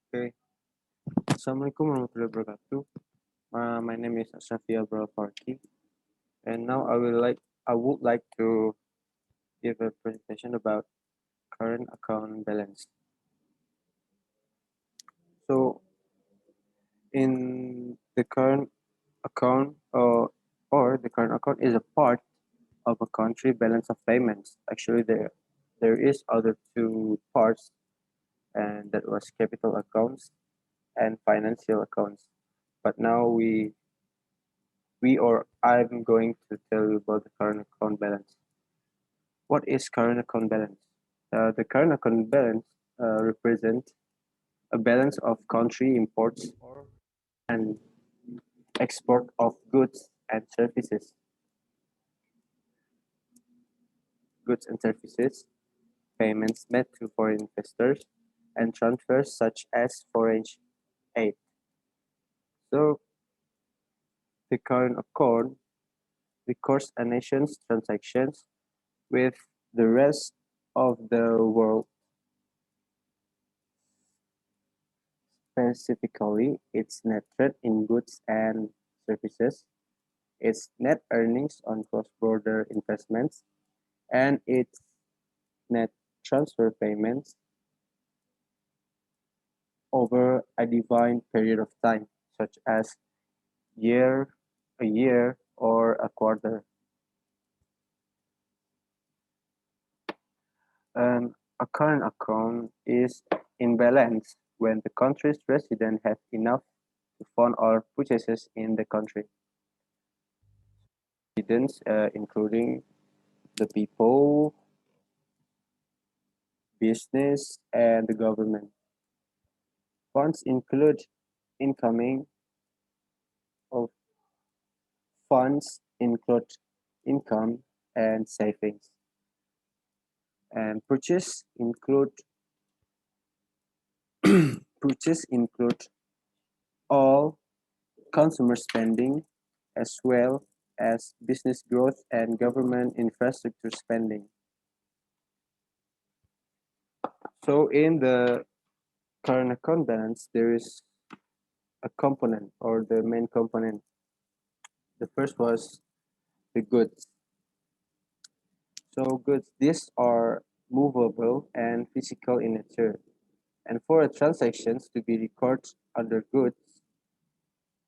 Okay. Assalamualaikum warahmatullahi wabarakatuh. My name is Asyrafi Alfarqi, and now I would like to give a presentation about current account balance. So, in the current account, or the current account is a part of a country balance of payments. Actually, there is other two parts, and that was capital accounts and financial accounts. But now we or I'm going to tell you about the current account balance. What is current account balance? The current account balance represents a balance of country imports and export of goods and services, payments made to foreign investors, and transfers such as foreign aid. So the current account records a nation's transactions with the rest of the world. Specifically, its net trade in goods and services, its net earnings on cross-border investments, and its net transfer payments over a defined period of time, such as year, a year, or a quarter. A current account is in balance when the country's residents have enough to fund all purchases in the country. Residents, including the people, business, and the government. Funds include incoming of funds include income and savings. And purchase include all consumer spending as well as business growth and government infrastructure spending. So in the current account balance, there is a component or the main component. The first was the goods. So goods, these are movable and physical in nature. And for a transactions to be recorded under goods,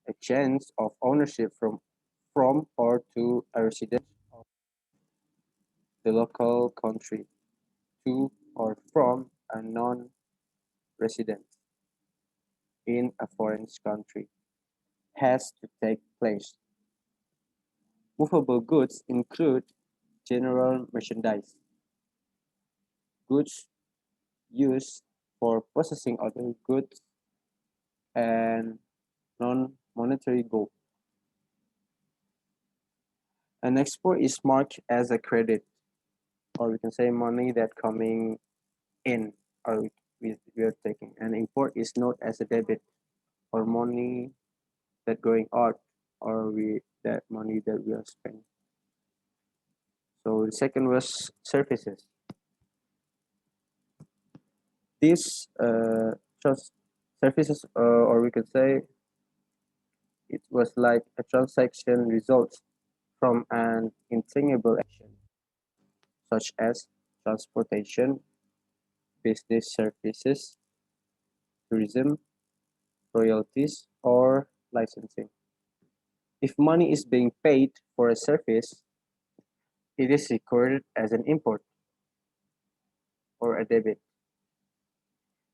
a change of ownership from or to a resident of the local country to or from a non-resident in a foreign country has to take place. Movable goods include general merchandise, goods used for processing other goods, and non-monetary gold. An export is marked as a credit, or we can say money that coming in or we are taking. An import is noted as a debit, or money that going out, or that money that we are spending. So the second was services. These services, or we could say it was like a transaction results from an intangible action, such as transportation, business services, tourism, royalties, or licensing. If money is being paid for a service, it is recorded as an import or a debit.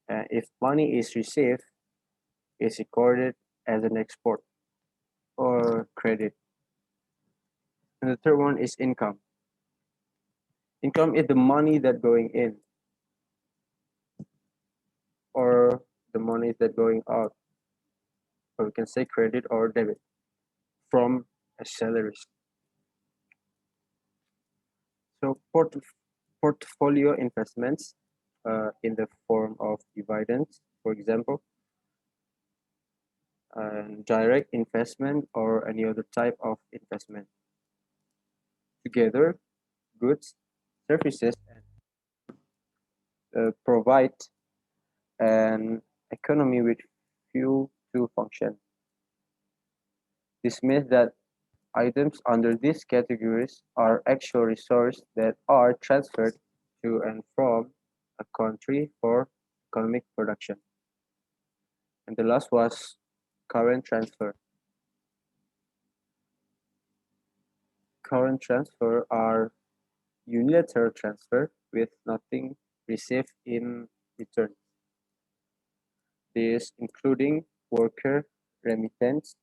If money is received, it's recorded as an export or credit. And the third one is income. Income is the money that going in or the money that going out, or we can say credit or debit from a salaries. So portfolio investments in the form of dividends, for example, direct investment or any other type of investment. Together, goods, services, and provide an economy with few to function. This means that items under these categories are actual resources that are transferred to and from a country for economic production. And the last was current transfer. Current transfer are unilateral transfer with nothing received in return. This including worker remittance,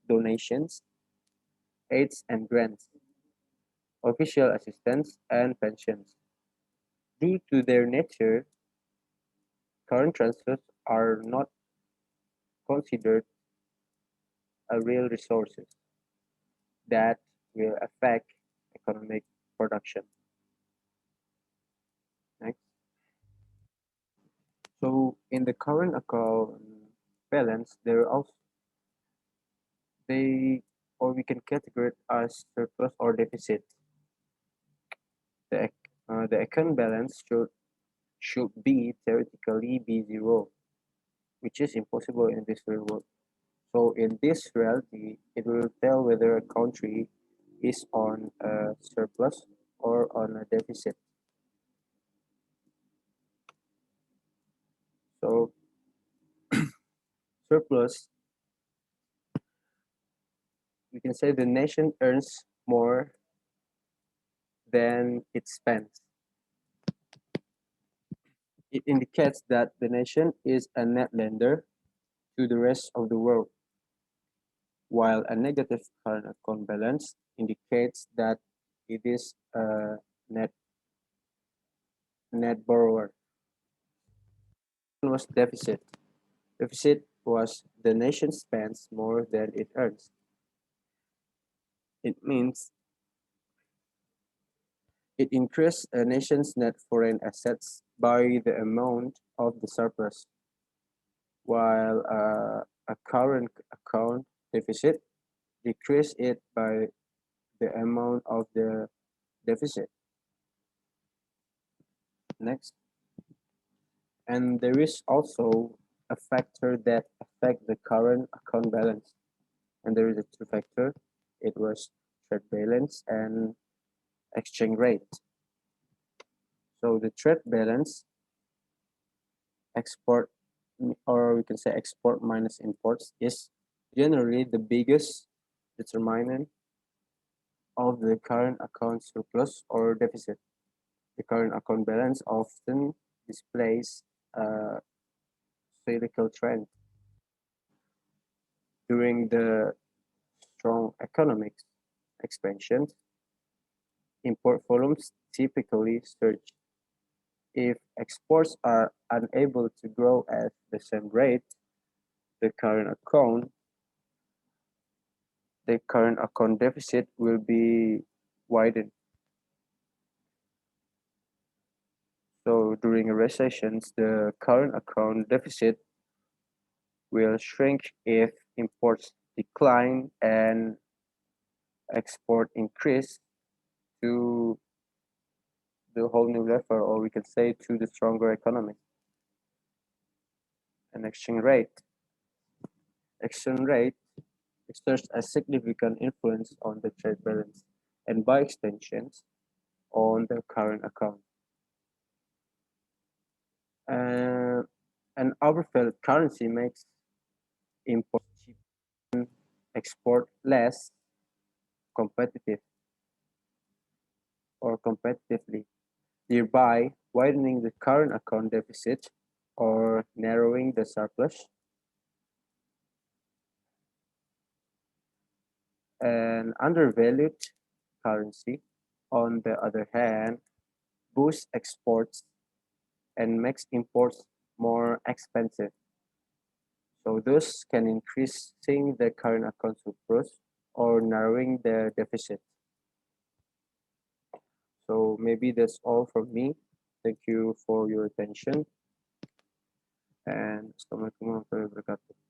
donations, aids and grants, official assistance, and pensions. Due to their nature, current transfers are not considered a real resources that will affect economic production. Next. So in the current account balance, there are also they or we can categorize as surplus or deficit. The account balance should be theoretically be zero, which is impossible in this real world. So in this reality, it will tell whether a country is on a surplus or on a deficit. So surplus, we can say the nation earns more than it spends. It indicates that the nation is a net lender to the rest of the world, while a negative current account balance indicates that it is a net borrower. Was deficit. Deficit was the nation spends more than it earns. It means it increased a nation's net foreign assets by the amount of the surplus, while a current account deficit decreased it by the amount of the deficit. Next. And there is also a factor that affect the current account balance. And there is a two factor. It was trade balance and exchange rate. So the trade balance, export, or we can say export minus imports, is generally the biggest determinant of the current account surplus or deficit. The current account balance often displays a cyclical trend. During the strong economic expansion, import volumes typically surge. If exports are unable to grow at the same rate, the current account deficit will be widened. So during recessions, the current account deficit will shrink if imports decline and export increase to the whole new level, or we can say to the stronger economy. And exchange rate. Exchange rate exerts a significant influence on the trade balance and by extensions on the current account. An overvalued currency makes import cheap and export less competitive or competitively, thereby widening the current account deficit or narrowing the surplus. An undervalued currency, on the other hand, boosts exports and makes imports more expensive. So those can increasing the current account surplus or narrowing the deficit. So maybe that's all from me. Thank you for your attention. And Assalamualaikum warahmatullahi wabarakatuh.